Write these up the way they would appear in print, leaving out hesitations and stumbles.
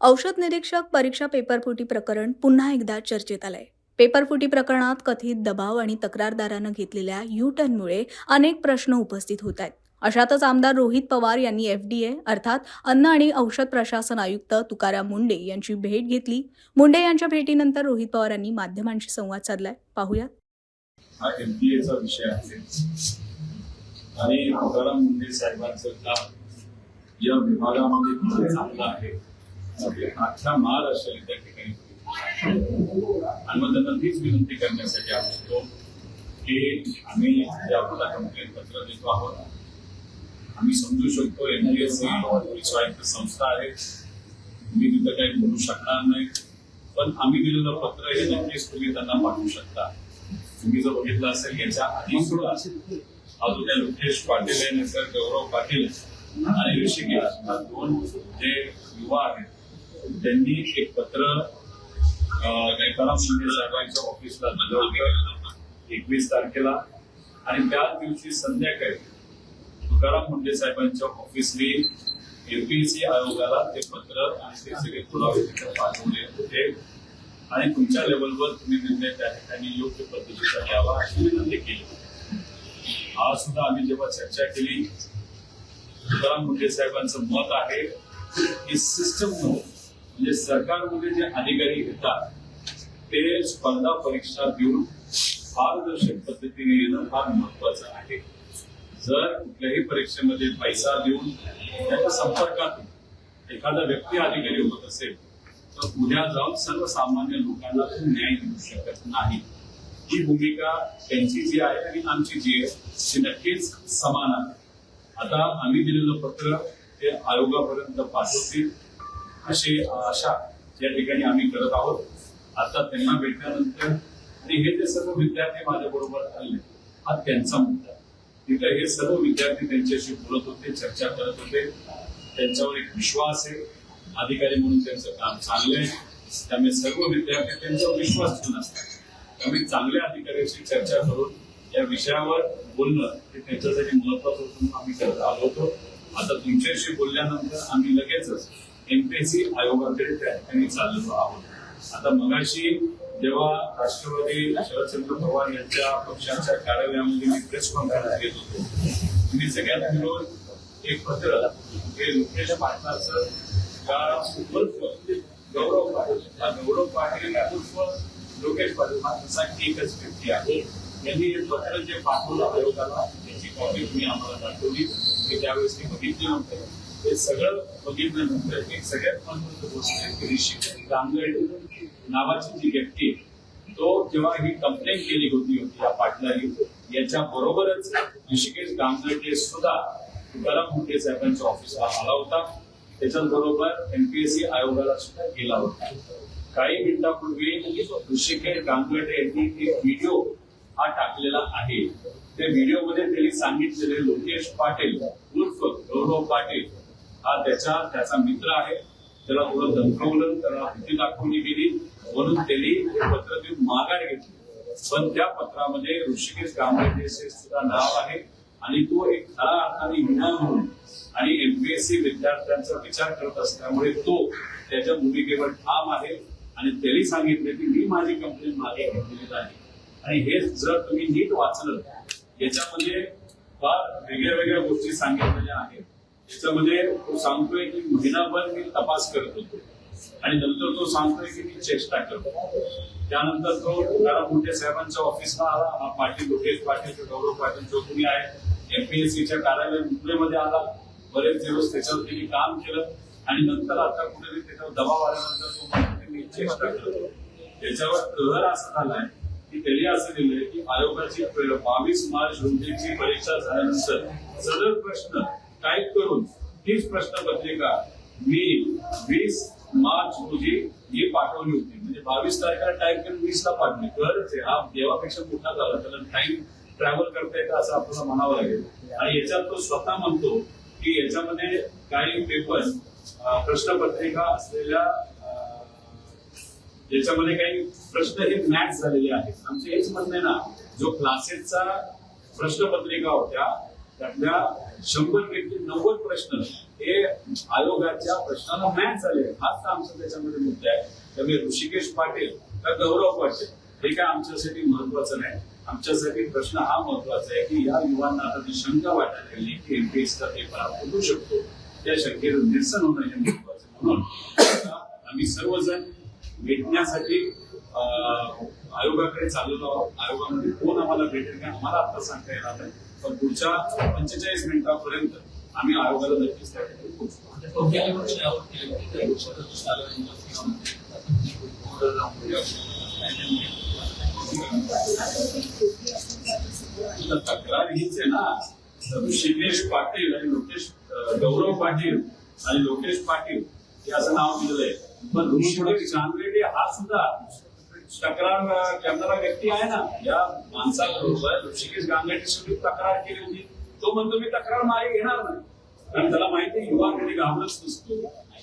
औषध निरीक्षक परीक्षा पेपरफुटी प्रकरण पुन्हा एकदा चर्चेत आलंय. पेपरफुटी प्रकरणात कथित दबाव आणि तक्रारदारानं घेतलेल्या यू टर्नमुळे अनेक प्रश्न उपस्थित होत आहेत. अशातच आमदार रोहित पवार यांनी FDA अर्थात अन्न आणि औषध प्रशासन आयुक्त तुकाराम मुंढे यांची भेट घेतली. मुंढे यांच्या भेटीनंतर रोहित पवारांनी माध्यमांशी संवाद साधलाय. पाहूयात. हा MPAचा विषय आहे आणि तुकाराम मुंढे साहेबांचं काम या विभागामध्ये खूप चांगलं आहे. अख्ख्या महाराष्ट्राला त्या ठिकाणी आणि मग त्यांना तीच विनंती करण्यासाठी आलो की आम्ही जे आपल्याला कंप्लेंट पत्र देतो आहोत, आम्ही समजू शकतो MPSC स्वायत्त संस्था आहे, मी तिथं काही बोलू शकणार नाही, पण आम्ही दिलेलं पत्र हे नक्कीच तुम्ही त्यांना पाठवू शकता. तुम्ही जर बघितलं असेल याच्या आधी सुद्धा अजून त्या लोकेश पाटील आहे, नंतर गौरव पाटील आणि ऋषिकेश दोन जे युवा आहेत त्यांनी एक पत्र तुकाराम मुंढे साहेबांच्या ऑफिसला दिलं 21 तारखेला आणि त्याच दिवशी संध्याकाळी तुकाराम मुंढे साहेबांच्या ऑफिसने MPSC आयोगाला ते पत्र आणि ते सगळे पुरावे पाठवले होते आणि तुमच्या लेवलवर तुम्ही निर्णय त्या ठिकाणी योग्य पद्धतीचा घ्यावा अशी विनंती केली. आज सुद्धा आम्ही जेव्हा चर्चा केली, तुकाराम मुंढे साहेबांचं मत आहे की सिस्टम म्हणजे सरकारमध्ये जे अधिकारी येतात ते स्पर्धा परीक्षा देऊन पारदर्शक पद्धतीने येणं फार महत्वाचं आहे. जर कुठल्याही परीक्षेमध्ये पैसा देऊन त्याच्या संपर्कातून एखादा व्यक्ती अधिकारी होत असेल तर उद्या जाऊन सर्वसामान्य लोकांना तो न्याय देऊ शकत नाही. ही भूमिका त्यांची जी आहे आणि आमची जी आहे ती नक्कीच समान आहे. आता आम्ही दिलेलं पत्र ते आयोगापर्यंत पाठवतील अशी आशा या ठिकाणी आम्ही करत आहोत. आता त्यांना भेटल्यानंतर आणि हे जे सर्व विद्यार्थी माझ्या बरोबर आले, हा त्यांचा मुद्दा. तिथे हे सर्व विद्यार्थी त्यांच्याशी बोलत होते, चर्चा करत होते, त्यांच्यावर एक विश्वास आहे, अधिकारी म्हणून त्यांचं काम चांगलं आहे, त्यामुळे सर्व विद्यार्थी त्यांच्यावर विश्वास ठेवून असतात. त्यामुळे चांगल्या अधिकाऱ्यांशी चर्चा करून या विषयावर बोलणं हे त्यांच्यासाठी महत्वाचं होतं, आम्ही करत आलो होतो. आता तुमच्याशी बोलल्यानंतर आम्ही लगेचच MPSC आयोगाकडे त्या ठिकाणी चाललेलो आहोत. आता मगाशी जेव्हा राष्ट्रवादी शरदचंद्र पवार यांच्या पक्षाच्या कार्यालयामध्ये मी प्रेस कॉन्फरन्स घेत होतो, मी सगळ्यात मिळून एक पत्र हे लोकेश पाटलाचं गौरव पाटील उर्फ लोकेश पाटील असा एकच व्यक्ती आहे. यांनी हे पत्र जे पाठवलं आयोगाला त्याची कॉपी तुम्ही आम्हाला दाखवली, की त्यावेळेस ती बघितली नव्हती. हे सगळं बघितल्यानंतर एक सगळ्यात महत्वाची गोष्ट आहे की ऋषिकेश गांगर्डे नावाची जी व्यक्ती तो जेव्हा ही कंप्लेंट केली होती या पाटलांनी, याच्या बरोबरच ऋषिकेश गांगर्डे सुद्धा तुकाराम मुंढे साहेबांच्या ऑफिसला आला होता. त्याच्याबरोबर MPSC आयोगाला सुद्धा गेला होता. काही मिनिटांपूर्वी ऋषिकेश गांगर्डे यांनी एक व्हिडिओ हा टाकलेला आहे. त्या व्हिडिओमध्ये त्यांनी सांगितलेले लोकेश पाटील उर्फ गौरव पाटील हा त्याचा मित्र आहे, त्याला थोडं धमकवलं, त्याला भीती दाखवली गेली म्हणून त्यांनी हे पत्र देऊन माघार घेतली. पण त्या पत्रामध्ये ऋषिकेश गांगर्डे सुद्धा नाव आहे आणि तो एक खरा अर्थाने युवा म्हणून आणि MPSC विद्यार्थ्यांचा विचार करत असल्यामुळे तो त्याच्या भूमिकेवर ठाम आहे आणि त्यांनी सांगितले की मी माझी कंप्लेंट मागे घेतलेली आहे. आणि हे जर तुम्ही नीट वाचलं याच्यामध्ये फार वेगळ्या वेगळ्या गोष्टी सांगितलेल्या आहेत. याच्यामध्ये तो सांगतोय की महिनाभर मी तपास करत होतो आणि नंतर तो सांगतोय की मी चेष्टा करतो. त्यानंतर तो तुकाराम मुंढे साहेबांच्या ऑफिसला आला, हा पाटील लोकेश पाटील गौरव पाटील जो कोणी आहे MPSCच्या कार्यालय मुंबईमध्ये आला. बरेच दिवस त्याच्यावर त्यांनी काम केलं आणि नंतर आता कुठेतरी त्याच्यावर दबाव आल्यानंतर तो म्हणतो मी चेष्टा करतो. त्याच्यावर कहर असा झालाय की त्यांनी असं दिलंय की आयोगाची 22 मार्च रोजीची परीक्षा झाल्यानंतर सदर प्रश्न टाईप करून तीच प्रश्नपत्रिका मी 20 मार्च रोजी ही पाठवली होती. म्हणजे 22 तारखेला टाईप करून 20 ला पाठवली. खरंच आहे, हा देवापेक्षा मोठा झाला, त्याला टाइम ट्रॅव्हल करता येतं असं आपल्याला म्हणावं लागेल. आणि याच्यात तो स्वतः म्हणतो की याच्यामध्ये काही पेपर प्रश्नपत्रिका असलेल्या याच्यामध्ये काही प्रश्न हे मॅच झालेले आहेत. आमचं हेच म्हणणं आहे ना, जो क्लासेसचा प्रश्नपत्रिका होत्या त्यातल्या 100पैकी 90 प्रश्न हे आयोगाच्या प्रश्नाला मॅच झाले. हाच आमचा त्याच्यामध्ये मुद्दा आहे. त्यामुळे ऋषिकेश पाटील का गौरव पाटील हे काय आमच्यासाठी महत्वाचं नाही. आमच्यासाठी प्रश्न हा महत्वाचा आहे की या युवांना आता जी शंका वाटायला लागली की एमपीएसचा पेपर हा फुटू शकतो, त्या शंकेचं निरसन होणं हे महत्वाचं. म्हणून आता आम्ही सर्वजण भेटण्यासाठी आयोगाकडे चाललेलो आहोत. आयोगामध्ये कोण आम्हाला भेटेल का आम्हाला आता सांगता येणार नाही, पण पुढच्या 45 मिनिटांपर्यंत आम्ही आयोगाला नक्कीच त्या ठिकाणी पोहोचतो. तक्रार हीच आहे ना. ऋषिकेश पाटील आणि गौरव पाटील आणि लोकेश पाटील हे असं नाव दिलेलं आहे, पण ऋषिकेश गांगेडे हा सुद्धा तक्रार करणारा व्यक्ती आहे ना. या माणसाबरोबर ऋषिकेश गांगेडे तक्रार केली होती. तो म्हणतो मी तक्रार मागे घेणार नाही, कारण त्याला माहिती आहे युवा कधी घाबरच नसतो.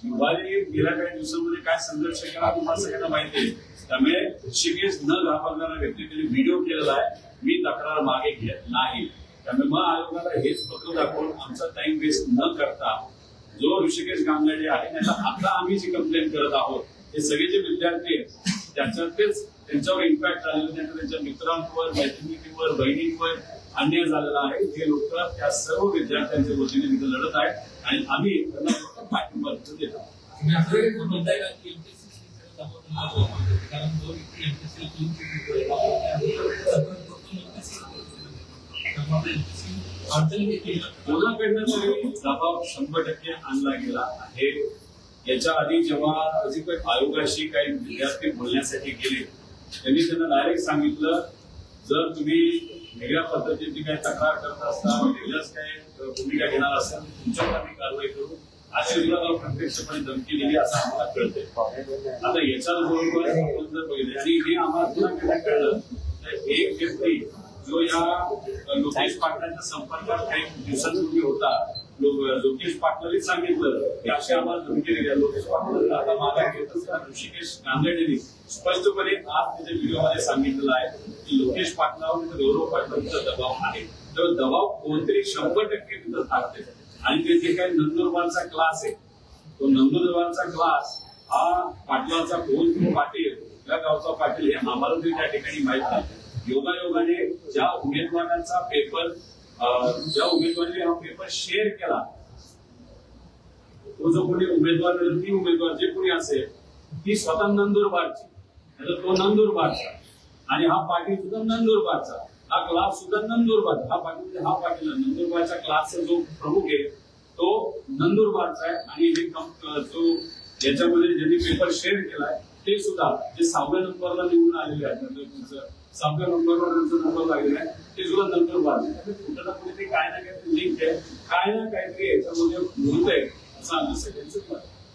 युवाने गेल्या काही दिवसांमध्ये काय संघर्ष केला तुम्हाला सगळ्यांना माहिती आहे. त्यामुळे ऋषिकेश न घाबरणारा व्यक्ती त्यांनी व्हिडिओ केलेला आहे, मी तक्रार मागे घेत नाही. त्यामुळे मग आयोगाला हेच पत्र दाखवून आमचा टाइम वेस्ट न करता जो ऋषिकेश गांगेडे आहे त्यांना आता आम्ही जी कंप्लेंट करत आहोत हे सगळे जे विद्यार्थी आहेत त्याच्यातच त्यांच्यावर इम्पॅक्ट झालेला, त्यांच्या मित्रांवर, मैत्रिणींवर, बहिणींवर अन्याय झालेला आहे. हे लोक त्या सर्व विद्यार्थ्यांच्या वतीने तिथे लढत आहेत आणि आम्ही त्यांना पाठिंबा देत आहोत. कोणाकडनं तरी दबाव 100% आणला गेला आहे. याच्या आधी जेव्हा आयोगाशी काही विद्यार्थी बोलण्यासाठी गेले त्यांनी त्यांना डायरेक्ट सांगितलं, जर तुम्ही वेगळ्या पद्धतीची काही तक्रार करत असता, वेगळ्याच काही भूमिका घेणार असाल तुमच्यावर आम्ही कारवाई करू अशी सुद्धा प्रत्यक्षपणे धमकी दिली असं आम्हाला कळतंय. आता याच्याच बरोबर आपण जर बघितले आणि हे आम्हाला पुन्हा कळलं तर एक व्यक्ती जो या लोकेश पाटलांच्या संपर्कात काही दिवसांपूर्वी होता, लोकेश पाटलांनीच सांगितलं की अशी आम्हाला धमकी दिली. लोकेश पाटील आता मागा घेत असताना ऋषिकेश गांगेडेंनी स्पष्टपणे आज त्याच्या व्हिडिओमध्ये सांगितलेलं आहे की लोकेश पाटलावर गौरव पाटलांचा दबाव आहे. तो दबाव कोणतरी 100% तिथं टाकते आणि ते जे काही नंदुरबारचा क्लास आहे तो नंदुरबारचा क्लास हा पाटलाचा कोण पाटील या गावचा पाटील हे आम्हाला तरी त्या ठिकाणी माहित नाही. योगायोगाने ज्या उमेदवारांचा पेपर ज्या उमेदवाराने हा पेपर शेअर केला तो जो कोणी उमेदवार ती उमेदवार जे कोणी असेल ती स्वतः नंदुरबारची, तो नंदुरबारचा आणि हा पाटील सुद्धा नंदुरबारचा, हा क्लास सुद्धा नंदुरबारचा. हा पाटील नंदुरबारच्या क्लासचा जो प्रमुख आहे तो नंदुरबारचा आहे आणि हे जो याच्यामध्ये ज्यांनी पेपर शेअर केलाय ते सुद्धा जे 6व्या नंबरला निवडून आलेले आहेत, 6व्या नंबरवर त्यांचा नंबर लागलेला आहे ते सुद्धा नंदुरबार. कुठं ना कुठे काय ना काहीतरी लिंक आहे, काय ना काहीतरी याच्यामध्ये होत आहे असं आमचं सगळ्यांचं